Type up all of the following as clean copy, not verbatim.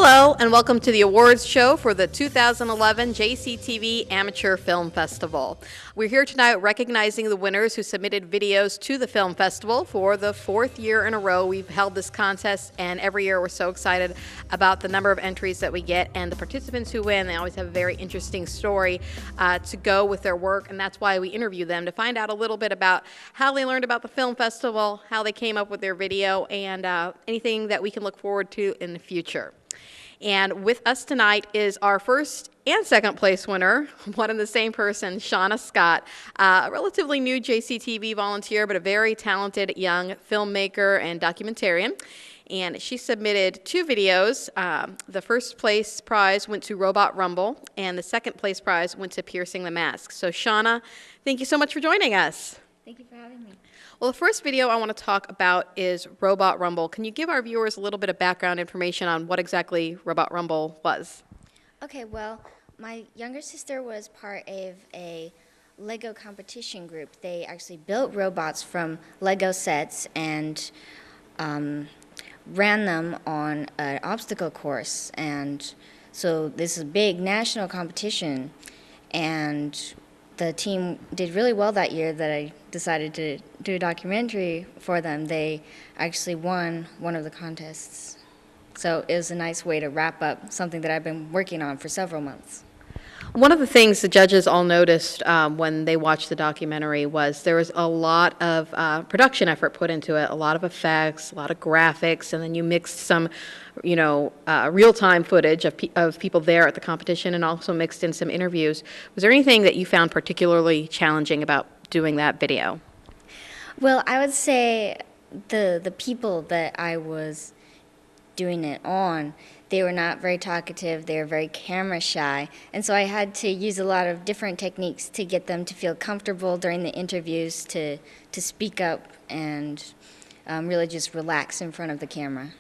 Hello, and welcome to the awards show for the 2011 JCTV Amateur Film Festival. We're here tonight recognizing the winners who submitted videos to the film festival. For the fourth year in a row, we've held this contest, and every year we're so excited about the number of entries that we get and the participants who win. They always have a very interesting story to go with their work, and that's why we interview them to find out a little bit about how they learned about the film festival, how they came up with their video, and anything that we can look forward to in the future. And with us tonight is our first and second place winner, one and the same person, Shawna Scott, a relatively new JCTV volunteer, but a very talented young filmmaker and documentarian. And she submitted two videos. The first place prize went to Robot Rumble, and the second place prize went to Piercing the Mask. So Shawna, thank you so much for joining us. Thank you for having me. Well, the first video I want to talk about is Robot Rumble. Can you give our viewers a little bit of background information on what exactly Robot Rumble was? Okay, well, my younger sister was part of a Lego competition group. They actually built robots from Lego sets and ran them on an obstacle course. And so this is a big national competition, and the team did really well that year that I decided to do a documentary for them. They actually won one of the contests. So it was a nice way to wrap up something that I've been working on for several months. One of the things the judges all noticed when they watched the documentary was there was a lot of production effort put into it, a lot of effects, a lot of graphics, and then you mixed some, real-time footage of people there at the competition and also mixed in some interviews. Was there anything that you found particularly challenging about doing that video? Well, I would say the people that I was doing it on, they were not very talkative, they were very camera shy, and so I had to use a lot of different techniques to get them to feel comfortable during the interviews, to speak up and really just relax in front of the camera.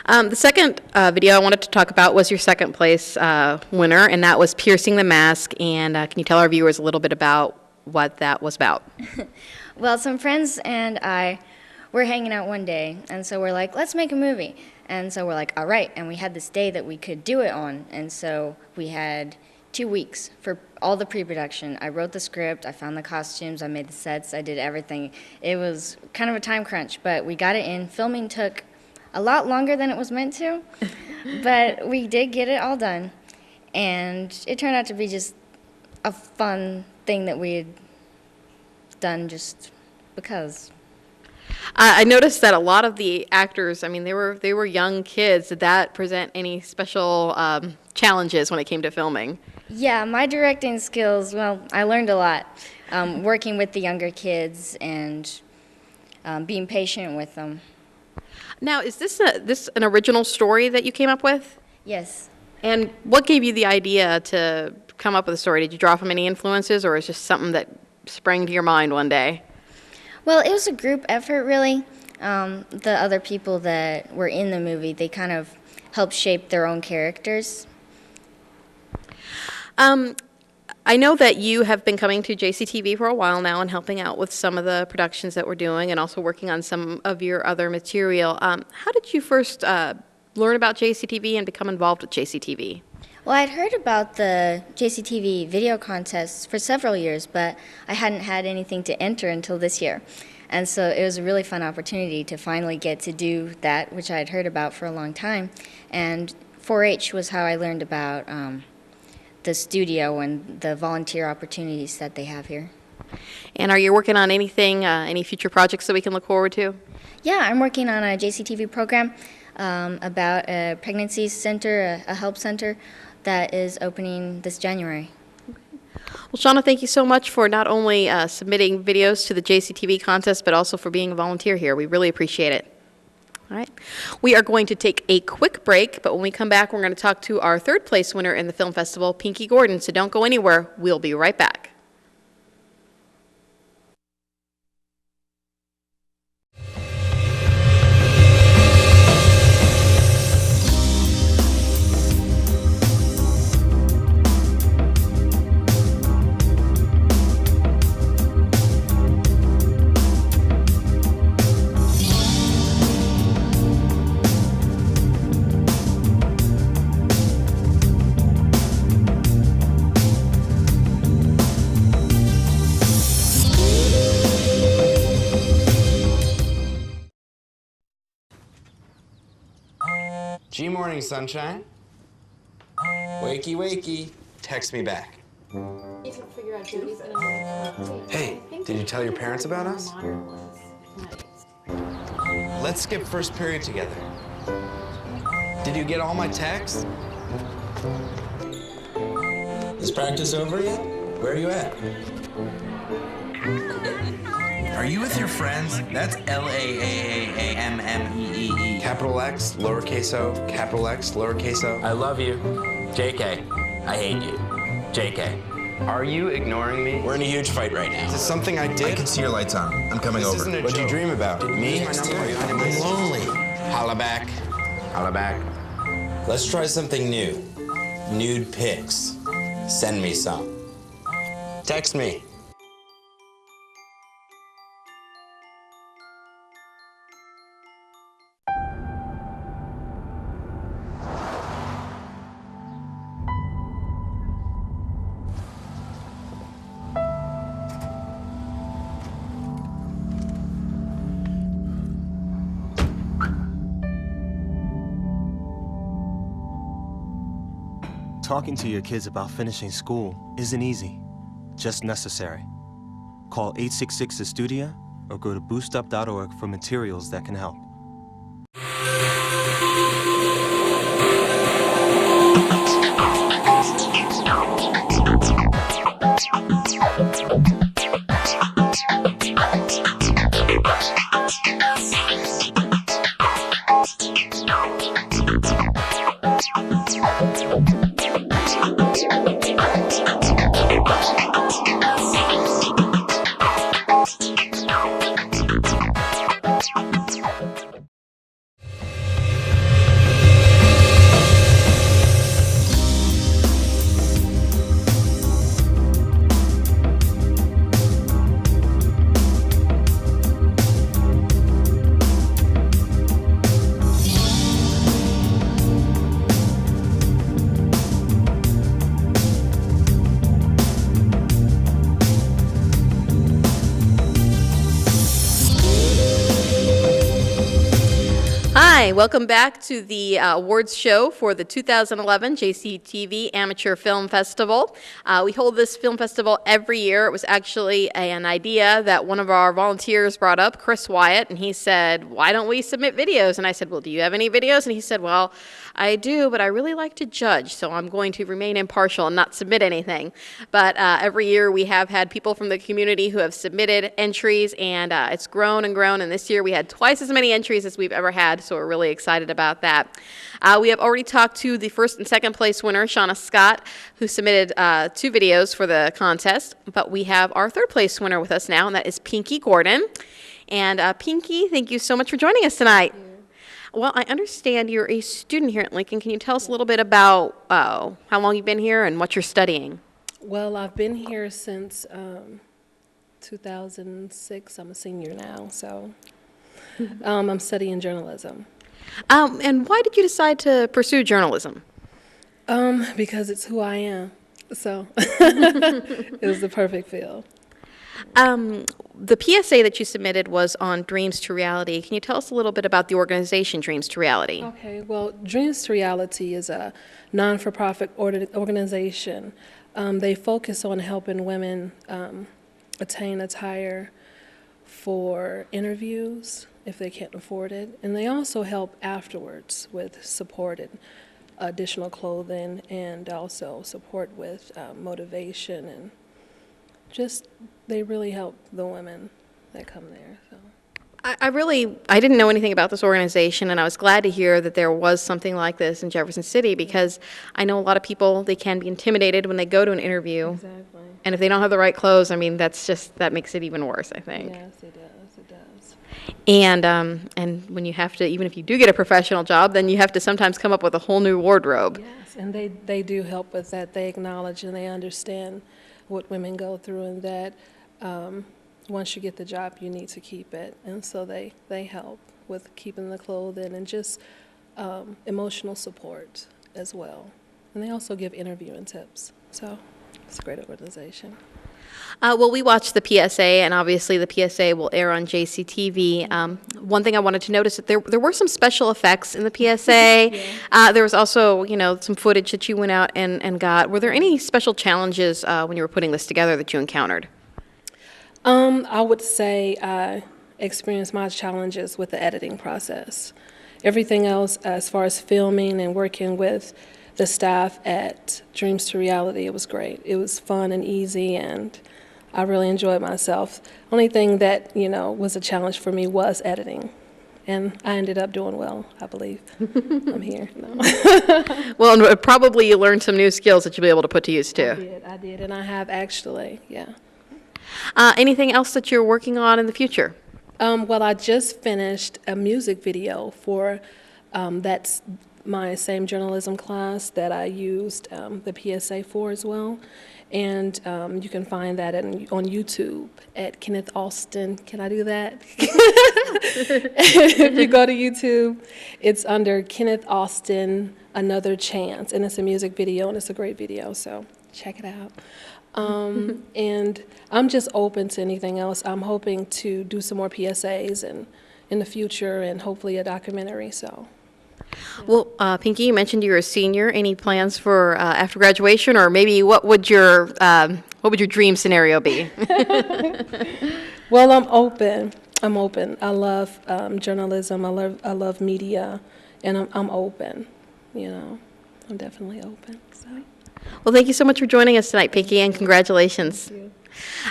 The second video I wanted to talk about was your second place winner, and that was Piercing the Mask, and can you tell our viewers a little bit about what that was about? Well, some friends and I were hanging out one day, and so we're like, let's make a movie. And so we're like, all right, and we had this day that we could do it on, and so we had 2 weeks for all the pre-production. I wrote the script, I found the costumes, I made the sets, I did everything. It was kind of a time crunch, but we got it in. Filming took a lot longer than it was meant to, but we did get it all done, and it turned out to be just a fun thing that we had done just because. I noticed that a lot of the actors, they were young kids. Did that present any special challenges when it came to filming? Yeah, my directing skills, well, I learned a lot working with the younger kids and being patient with them. Now, is this an original story that you came up with? Yes. And what gave you the idea to come up with a story? Did you draw from any influences, or is it just something that sprang to your mind one day? Well, it was a group effort, really. The other people that were in the movie, they kind of helped shape their own characters. I know that you have been coming to JCTV for a while now and helping out with some of the productions that we're doing and also working on some of your other material. How did you first learn about JCTV and become involved with JCTV? Well, I'd heard about the JCTV video contests for several years, but I hadn't had anything to enter until this year. And so it was a really fun opportunity to finally get to do that, which I had heard about for a long time. And 4-H was how I learned about the studio and the volunteer opportunities that they have here. And are you working on anything, any future projects that we can look forward to? Yeah, I'm working on a JCTV program about a pregnancy center, a help center that is opening this January. Well, Shawna, thank you so much for not only submitting videos to the JCTV contest, but also for being a volunteer here. We really appreciate it. All right. We are going to take a quick break, but when we come back, we're going to talk to our third place winner in the film festival, Pinkie Gordon. So don't go anywhere. We'll be right back. G-morning, sunshine. Wakey, wakey. Text me back. Hey, did you tell your parents about us? Let's skip first period together. Did you get all my texts? Is practice over yet? Where are you at? Are you with your friends? That's L-A-A-A-A-M-M-E-E-E. Capital X, lowercase o, capital X, lowercase o. I love you. JK, I hate you. JK. Are you ignoring me? We're in a huge fight right now. Is this something I did? I can see your lights on. I'm coming over. What'd you dream about? Me? I'm lonely. Holla back. Holla back. Let's try something new. Nude pics. Send me some. Text me. Talking to your kids about finishing school isn't easy, just necessary. Call 866-STUDIA or go to boostup.org for materials that can help. Hi, welcome back to the awards show for the 2011 JCTV Amateur Film Festival. We hold this film festival every year. It was actually an idea that one of our volunteers brought up, Chris Wyatt, and he said, why don't we submit videos? And I said, well, do you have any videos? And he said, well, I do, but I really like to judge, so I'm going to remain impartial and not submit anything. But every year we have had people from the community who have submitted entries, and it's grown and grown, and this year we had twice as many entries as we've ever had, so we're really excited about that. We have already talked to the first and second place winner, Shawna Scott, who submitted 2 videos for the contest, but we have our third place winner with us now, and that is Pinkie Gordon. And Pinkie, thank you so much for joining us tonight. Well, I understand you're a student here at Lincoln. Can you tell us a little bit about how long you've been here and what you're studying? Well, I've been here since 2006. I'm a senior now, so I'm studying journalism. And why did you decide to pursue journalism? Because it's who I am, so it was the perfect field. The PSA that you submitted was on Dreams to Reality. Can you tell us a little bit about the organization Dreams to Reality? Okay, well, Dreams to Reality is a non-for-profit organization. They focus on helping women attain attire for interviews if they can't afford it, and they also help afterwards with supported additional clothing and also support with motivation, and just they really help the women that come there. So I didn't know anything about this organization, and I was glad to hear that there was something like this in Jefferson City, because I know a lot of people, they can be intimidated when they go to an interview. Exactly. And if they don't have the right clothes, I mean, that makes it even worse, I think. Yes, it does. It does. And when you have to, even if you do get a professional job, then you have to sometimes come up with a whole new wardrobe. Yes, and they do help with that. They acknowledge and they understand what women go through, and that once you get the job, you need to keep it. And so they help with keeping the clothing and just emotional support as well. And they also give interviewing tips. So it's a great organization. Well, we watched the PSA, and obviously the PSA will air on JCTV. One thing I wanted to notice that there were some special effects in the PSA. There was also, some footage that you went out and got. Were there any special challenges when you were putting this together that you encountered? I would say I experienced my challenges with the editing process. Everything else, as far as filming and working with the staff at Dreams to Reality, it was great. It was fun and easy, and I really enjoyed myself. Only thing that, was a challenge for me was editing. And I ended up doing well, I believe. I'm here. No. Well, and probably you learned some new skills that you'll be able to put to use, too. I did, and I have actually, yeah. Anything else that you're working on in the future? Well, I just finished a music video for that's my same journalism class that I used the PSA for as well. And you can find that on YouTube at Kenneth Austin. Can I do that? If you go to YouTube, it's under Kenneth Austin, Another Chance. And it's a music video, and it's a great video, so check it out. And I'm just open to anything else. I'm hoping to do some more PSAs in the future, and hopefully a documentary, so. Well, Pinkie, you mentioned you're a senior. Any plans for after graduation, or maybe what would your dream scenario be? Well, I'm open. I love journalism. I love media, and I'm open. I'm definitely open. So. Well, thank you so much for joining us tonight, Pinkie, and congratulations. Thank you.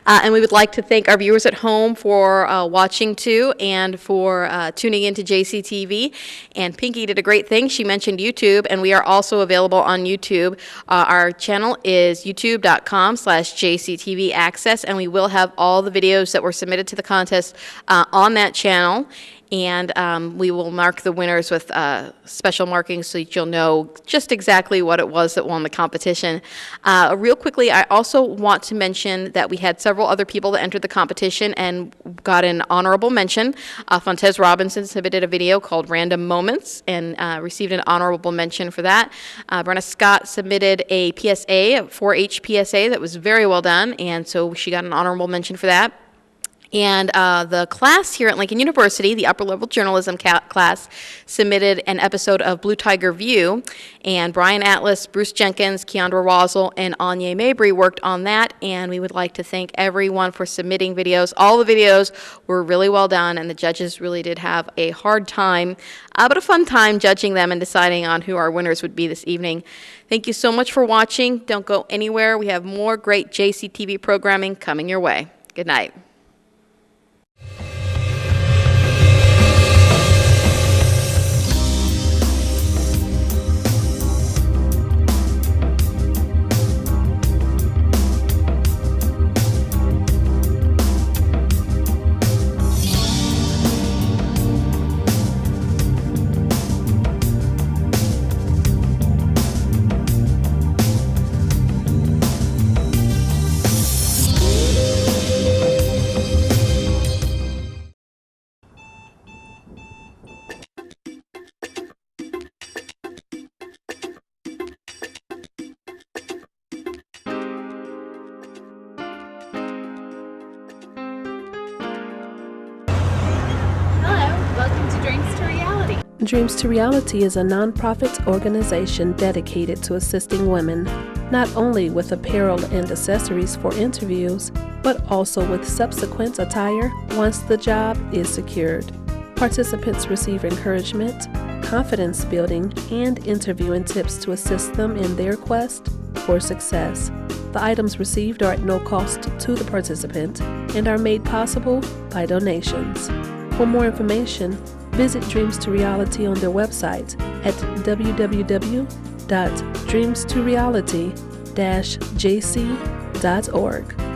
And we would like to thank our viewers at home for watching, too, and for tuning into JCTV. And Pinkie did a great thing. She mentioned YouTube, and we are also available on YouTube. Our channel is youtube.com/JCTV Access, and we will have all the videos that were submitted to the contest on that channel. And we will mark the winners with special markings so that you'll know just exactly what it was that won the competition. Real quickly, I also want to mention that we had several other people that entered the competition and got an honorable mention. Fontez Robinson submitted a video called Random Moments and received an honorable mention for that. Shawna Scott submitted a PSA, a 4-H PSA that was very well done, and so she got an honorable mention for that. And the class here at Lincoln University, the upper-level journalism class, submitted an episode of Blue Tiger View, and Brian Atlas, Bruce Jenkins, Keandra Rosal, and Anya Mabry worked on that, and we would like to thank everyone for submitting videos. All the videos were really well done, and the judges really did have a hard time, but a fun time judging them and deciding on who our winners would be this evening. Thank you so much for watching. Don't go anywhere. We have more great JCTV programming coming your way. Good night. Dreams to Reality is a nonprofit organization dedicated to assisting women, not only with apparel and accessories for interviews, but also with subsequent attire once the job is secured. Participants receive encouragement, confidence building, and interviewing tips to assist them in their quest for success. The items received are at no cost to the participant and are made possible by donations. For more information, visit Dreams to Reality on their website at www.dreamstoreality-jc.org.